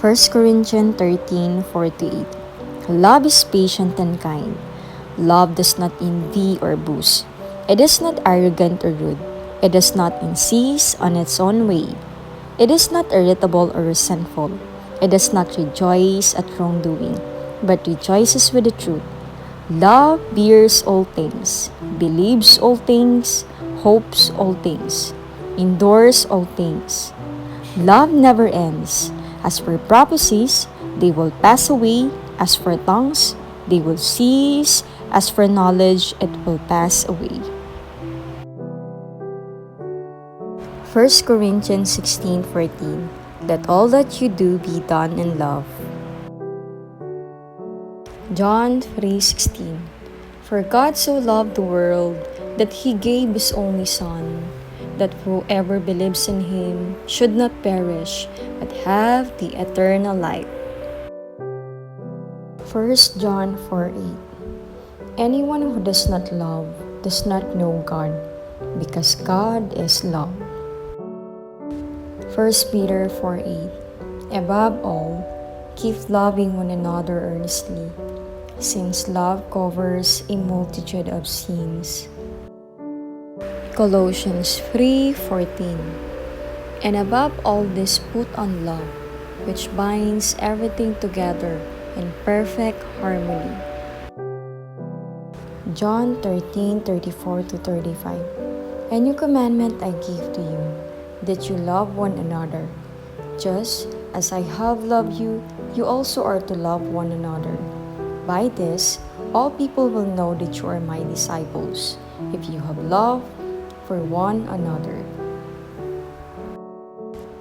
1 Corinthians 13:4-8. Love is patient and kind. Love does not envy or boast. It is not arrogant or rude. It does not insist on its own way. It is not irritable or resentful. It does not rejoice at wrongdoing, but rejoices with the truth. Love bears all things, believes all things, hopes all things, endures all things. Love never ends. As for prophecies, they will pass away. As for tongues, they will cease. As for knowledge, it will pass away. 1 Corinthians 16:14. Let all that you do be done in love. John 3:16. For God so loved the world that He gave His only Son, that whoever believes in Him should not perish, but have the eternal life. 1 John 4:8. Anyone who does not love does not know God, because God is love. 1 Peter 4:8. Above all, keep loving one another earnestly, since love covers a multitude of sins. Colossians 3:14. And above all this put on love, which binds everything together in perfect harmony. John 13:34-35. A new commandment I give to you, that you love one another. Just as I have loved you, you also are to love one another. By this, all people will know that you are my disciples, if you have love for one another.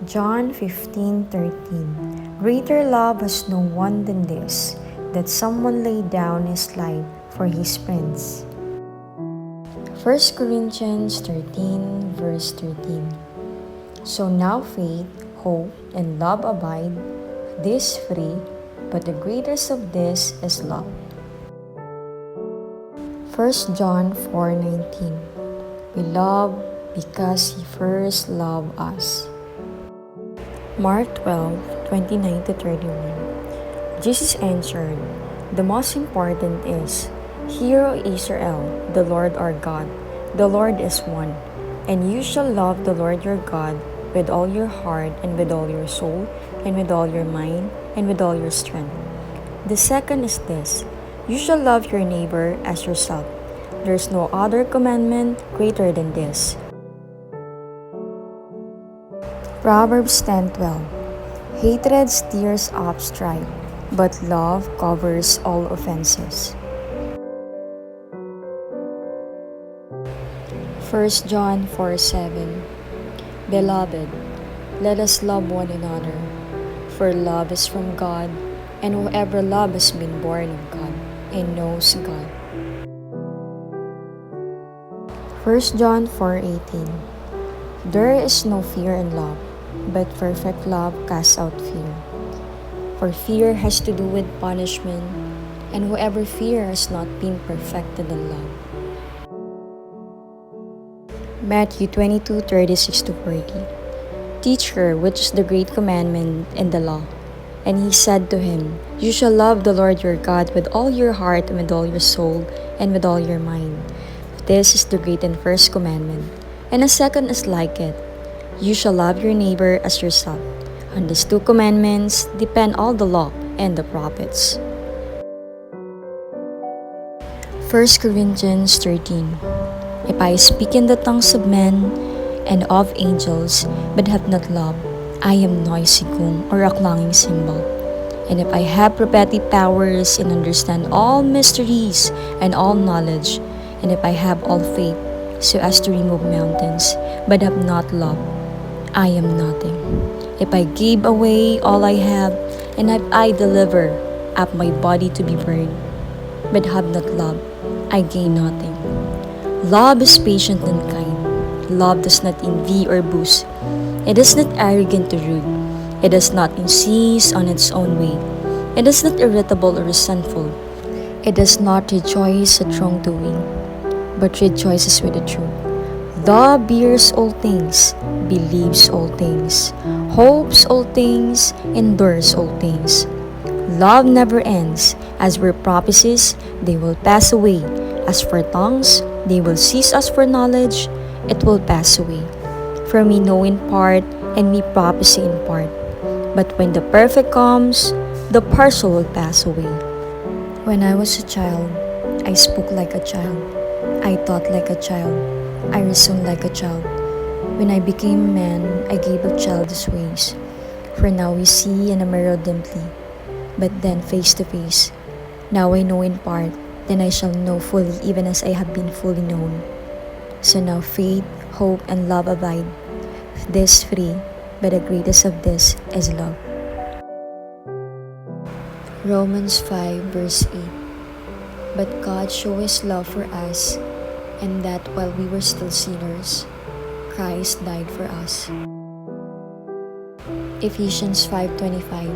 John 15:13. Greater love has no one than this, that someone lay down his life for his friends. 1 Corinthians 13:13. So now faith, hope, and love abide, these three, but the greatest of this is love. 1 John 4:19. We love because He first loved us. Mark 12:29-31. Jesus answered, the most important is, Hear, O Israel, the Lord our God, the Lord is one, and you shall love the Lord your God with all your heart and with all your soul and with all your mind and with all your strength. The second is this, you shall love your neighbor as yourself. There is no other commandment greater than this. Proverbs 10:12. Hatred stirs up strife, but love covers all offenses. 1 John 4:7. Beloved, let us love one another, for love is from God, and whoever loves has been born of God and knows God. 1 John 4:18. There is no fear in love, but perfect love casts out fear. For fear has to do with punishment, and whoever fears has not been perfected in love. Matthew 22:36-40. Teacher, which is the great commandment in the law? And he said to him, You shall love the Lord your God with all your heart and with all your soul and with all your mind. This is the great and first commandment. And a second is like it. You shall love your neighbor as yourself. On these two commandments depend all the law and the prophets. 1 Corinthians 13. If I speak in the tongues of men and of angels, but have not love, I am noisy gong or a clanging cymbal. And if I have prophetic powers and understand all mysteries and all knowledge, and if I have all faith so as to remove mountains, but have not love, I am nothing. If I give away all I have, and if I deliver up my body to be burned, but have not love, I gain nothing. Love is patient and kind. Love does not envy or boast. It is not arrogant or rude. It does not insist on its own way. It is not irritable or resentful. It does not rejoice at wrongdoing, but rejoices with the truth. Love bears all things, believes all things, hopes all things, endures all things. Love never ends. As for prophecies, they will pass away. As for tongues, they will cease. As for knowledge, it will pass away. For me know in part, and me prophecy in part. But when the perfect comes, the partial will pass away. When I was a child, I spoke like a child. I thought like a child. I reasoned like a child. When I became a man, I gave up childish ways. For now we see in a mirror dimly, but then face to face. Now I know in part, then I shall know fully, even as I have been fully known. So now faith, hope, and love abide. This three, but the greatest of this is love. Romans 5 verse 8. But God showed His love for us, and that while we were still sinners, Christ died for us. Ephesians 5:25.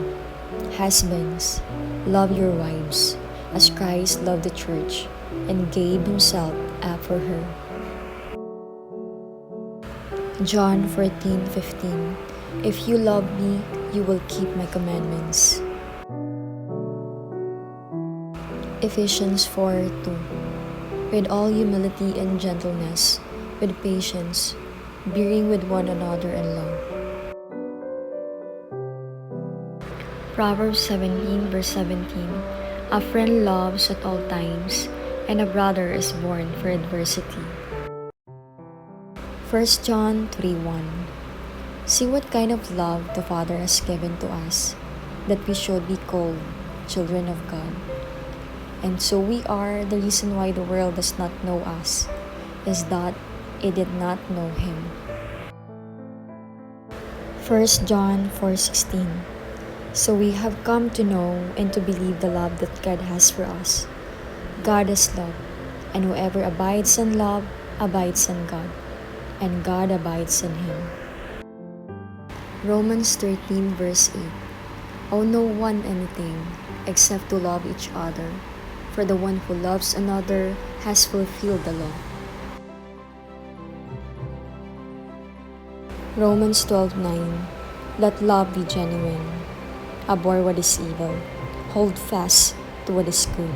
Husbands, love your wives, as Christ loved the church, and gave Himself up for her. John 14:15. If you love me, you will keep my commandments. Ephesians 4:2. With all humility and gentleness, with patience, bearing with one another in love. Proverbs 17 verse 17. A friend loves at all times, and a brother is born for adversity. 1 John 3:1. See what kind of love the Father has given to us, that we should be called children of God. And so we are. The reason why the world does not know us is that it did not know Him. 1 John 4:16. So we have come to know and to believe the love that God has for us. God is love, and whoever abides in love abides in God, and God abides in him. Romans 13 verse 8. Owe no one anything except to love each other, for the one who loves another has fulfilled the law. Romans 12:9. Let love be genuine. Abhor what is evil. Hold fast to what is good.